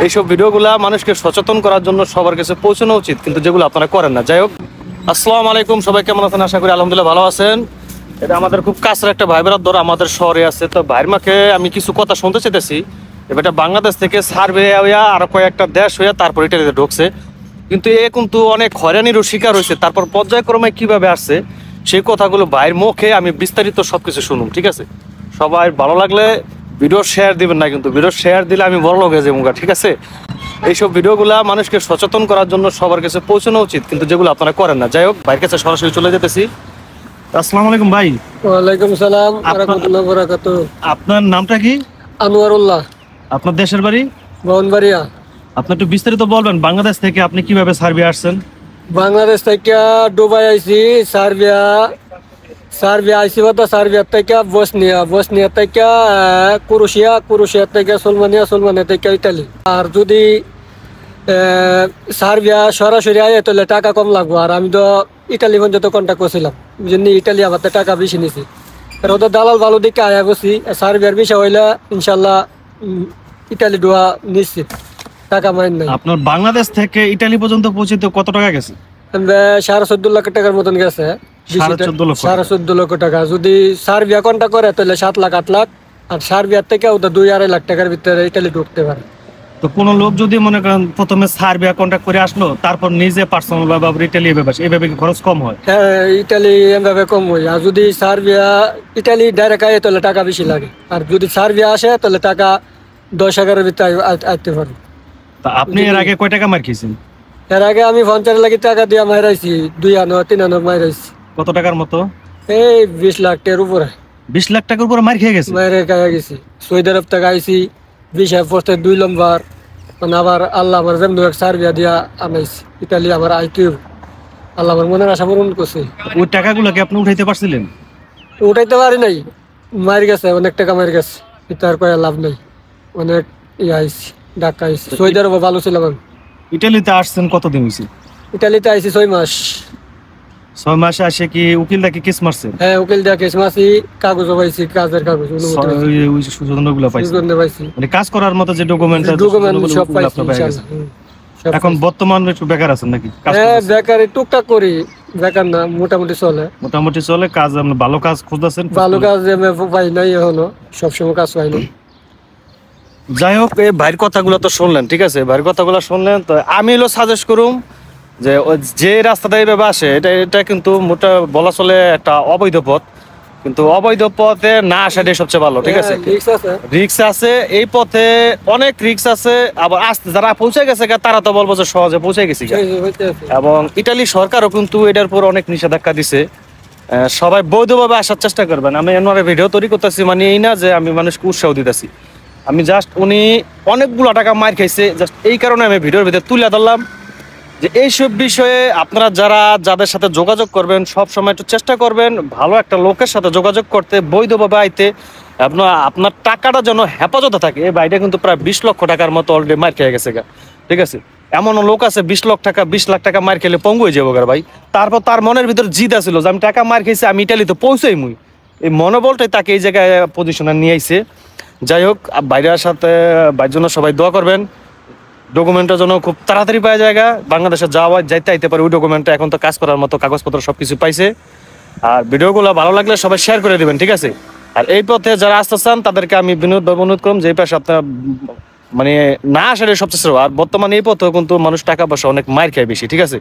এইসব ভিডিওগুলা মানুষকে সচেতন করার জন্য সবার কাছে পৌঁছানো উচিত, কিন্তু যেগুলো আপনারা করেন না। যাই হোক, আসসালামু আলাইকুম, সবাই কেমন আছেন? আশা করি আলহামদুলিল্লাহ ভালো আছেন। এটা আমাদের খুব কাছের একটা ভাই বেরাদর আমাদের শহরে আছে। তো ভাইয়ের মাকে আমি কিছু কথা শুনতে চাইতেছি। এবারটা বাংলাদেশ থেকে সার্ভে হইয়া আর কয়েকটা দেশ হইয়া তারপর ইটালিতে ঢুকছে, কিন্তু এ কিন্তু অনেক হয়রানিরও শিকার হয়েছে। তারপর পর্যায়ক্রমে কিভাবে আসছে সেই কথাগুলো ভাইয়ের মুখে আমি বিস্তারিত সবকিছু শুনুন, ঠিক আছে? সবাই ভালো লাগলে ভিডিও শেয়ার দিবেন না, কিন্তু ভিডিও শেয়ার দিলে আমি বড় লোক হয়ে যাবো, ঠিক আছে? এইসব ভিডিওগুলা মানুষকে সচেতন করার জন্য সবার কাছে পৌঁছানো উচিত, কিন্তু যেগুলো আপনারা করেন না। যাই হোক, ভাইয়ের কাছে সরাসরি চলে যেতেছি। আসসালামু আলাইকুম ভাই। ওয়ালাইকুম সালাম ওয়া রাহমাতুল্লাহি ওয়া বারাকাতুহু। আপনার নামটা কি? আনোয়ারুল্লাহ। আপনার দেশের বাড়ি? ব্রাহ্মণবাড়িয়া। আপনি একটু বিস্তারিত বলবেন, বাংলাদেশ থেকে আপনি কিভাবে সার্বিয়া আসছেন? বাংলাদেশ থেকে দুবাই আইছি, সার্বিয়া আইছি, সার্বিয়া থেকে বসনিয়া থেকে কুরুশিয়া থেকে সুলমানিয়া থেকে ইতালি। আর যদি সার্বিয়া সরাসরি আয় তাহলে টাকা কম লাগবো। আর আমি তো ইটালি পর্যন্ত কন্ট্যাক্ট করছিলাম, বুঝলি? ইটালি আমার টাকা বেশি নিছি। ওদের দালাল ভালো দিকে আয়া গেছি। সার্বিয়ার বিষয় হইলে ইনশাল্লাহ ইটালি ডোয়া নিশ্চিত, টাকা মাইন নাই। আপনার বাংলাদেশ থেকে ইটালি পর্যন্ত পৌঁছতে কত টাকা গেছে? 14.5 লাখ টাকার মতন গেছে। 14.5 লক্ষ টাকা। যদি সার্বিয়া কন্ট্যাক্ট করে তাহলে 7 লাখ 8 লাখ। আর সার্বিয়ার থেকে ওদের 2-2.5 লাখ টাকার ভিতরে ইটালি ঢুকতে পারে। তো কোন লোক যদি মনে করেন প্রথমে সার্বিয়া কন্ট্যাক্ট করে আসলো, তারপর নিজে পার্সোনাল ভাবে ইটালি এইভাবে কি খরচ কম হয়? হ্যাঁ, ইটালি এভাবে কম হয়। আর যদি সার্বিয়া ইটালি ডাইরেক্ট আয় তাহলে টাকা বেশি লাগে। আর যদি সার্বিয়া আসে তাহলে টাকা 10-11 ভিতরে আসতে পারে। তা আপনি এর আগে কয় টাকা মার খেয়েছেন? এর আগে আমি 50 লাখ টাকা দিয়ে মাইরাইছি, 2 আনো 3 আনো মাইরাইছি। কত টাকার মতো? এই 20 লাখ টাকার উপরে। 20 লাখ টাকার উপরে মার খেয়ে গেছে? মাইরে খাওয়া গেছি। সৌদি আরব থেকে আইছি, 20 পোস্টে 2 নম্বর। আবার আল্লাহ আমার যেমন সার্বিয়া দিয়া আনাইছি, ইটালি আমার আইতে আল্লাহ আমার মনের আশা পূরণ করছে। ওই টাকাগুলো কি আপনি উঠাইতে পারছিলেন? উঠাইতে পারি নাই, মার গেছে, অনেক টাকা মার গেছে। এটা আর কয়ে লাভ নাই। অনেক আইছি, ঢাকা আইছি। সৌদি আরব ভালো ছিলাম আমি। ইটালিতে আসছেন কতদিন হয়েছে? ইটালিতে আইছি 6 মাস। 6 মাসে আসে কি উকিল দেখে কেস মারছে? হ্যাঁ, উকিল দিয়া কেস মারছি, কাগজও পাইছি, কাজের কাগজ ওই সুযোগগুলো পাইছি, মানে কাজ করার মতো যে ডকুমেন্ট সব পাইছি ইনশাআল্লাহ। এখন বর্তমানে একটু বেকার আছেন নাকি? হ্যাঁ, বেকারি টুকটাক করি, বেকার না, মোটামুটি চলে। কাজ আপনি ভালো কাজ খুঁজতেছেন? ভালো কাজ পাই নাই এখনো, সবসময় কাজ পাই না। যাই হোক, এই ভাইয়ের কথাগুলো তো শুনলেন, ঠিক আছে? ভাইয়ের কথাগুলো শুনলেন, তো আমি সাজেস্ট করুম যে রাস্তাটা এইভাবে আসে, এটা কিন্তু মোটা বলা চলে একটা অবৈধ পথ। কিন্তু অবৈধ পথে না আসাটাই সবচেয়ে ভালো, ঠিক আছে? রিক্স আছে এই পথে, অনেক রিক্স আছে। আবার আসতে যারা পৌঁছে গেছে তারা তো বলবো যে সহজে পৌঁছে গেছি। এবং ইটালি সরকারও কিন্তু এটার উপর অনেক নিষেধাজ্ঞা দিছে। সবাই বৈধভাবে আসার চেষ্টা করবেন। আমি এনার ভিডিও তৈরি করতেছি মানে এই না যে আমি মানুষকে উৎসাহ দিতেছি। আমি জাস্ট উনি অনেকগুলো টাকা মার খাইছে, জাস্ট এই কারণে আমি ভিডিওর ভিতরে তুলে ধরলাম যে এইসব বিষয়ে আপনারা যাদের সাথে যোগাযোগ করবেন সব সময় একটু চেষ্টা করবেন ভালো একটা লোকের সাথে যোগাযোগ করতে, বৈধভাবে আইতে। আপনার টাকাটা যেন হেফাজতে থাকে। এই ভাইটা কিন্তু প্রায় 20 লক্ষ টাকার মতো অলরেডি মার খেয়ে গেছে, ঠিক আছে? এমনও লোক আছে 20 লাখ টাকা মার খেলে পঙ্গু হয়ে যাবো ভাই। তারপর তার মনের ভিতর জিদ আছিল যে আমি টাকা মার খেয়েছি, আমি ইটালিতে পৌঁছাই মুই। এই মনোবলটাই তাকে এই জায়গায় পজিশনে নিয়ে আইছে। যাই হোক, বাইরের সাথে বাইরের জন্য সবাই দোয়া করবেন। ডকুমেন্টের জন্য খুব তাড়াতাড়ি পাওয়া জায়গা, বাংলাদেশে যাইতে আইতে পারে ওই ডকুমেন্টটা। এখন তো কাজ করার মতো কাগজপত্র সবকিছু পাইছে। আর ভিডিওগুলো ভালো লাগলে সবাই শেয়ার করে দিবেন, ঠিক আছে? আর এই পথে যারা আসতে চান তাদেরকে আমি অনুরোধ করুন যে এই পাশে আপনার মানে না আসার সবচেয়ে শ্রেয়। আর বর্তমানে এই পথেও কিন্তু মানুষ টাকা পয়সা অনেক মার খায় বেশি, ঠিক আছে?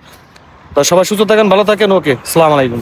তো সবাই সুস্থ থাকেন, ভালো থাকেন। ওকে, আসসালামু আলাইকুম।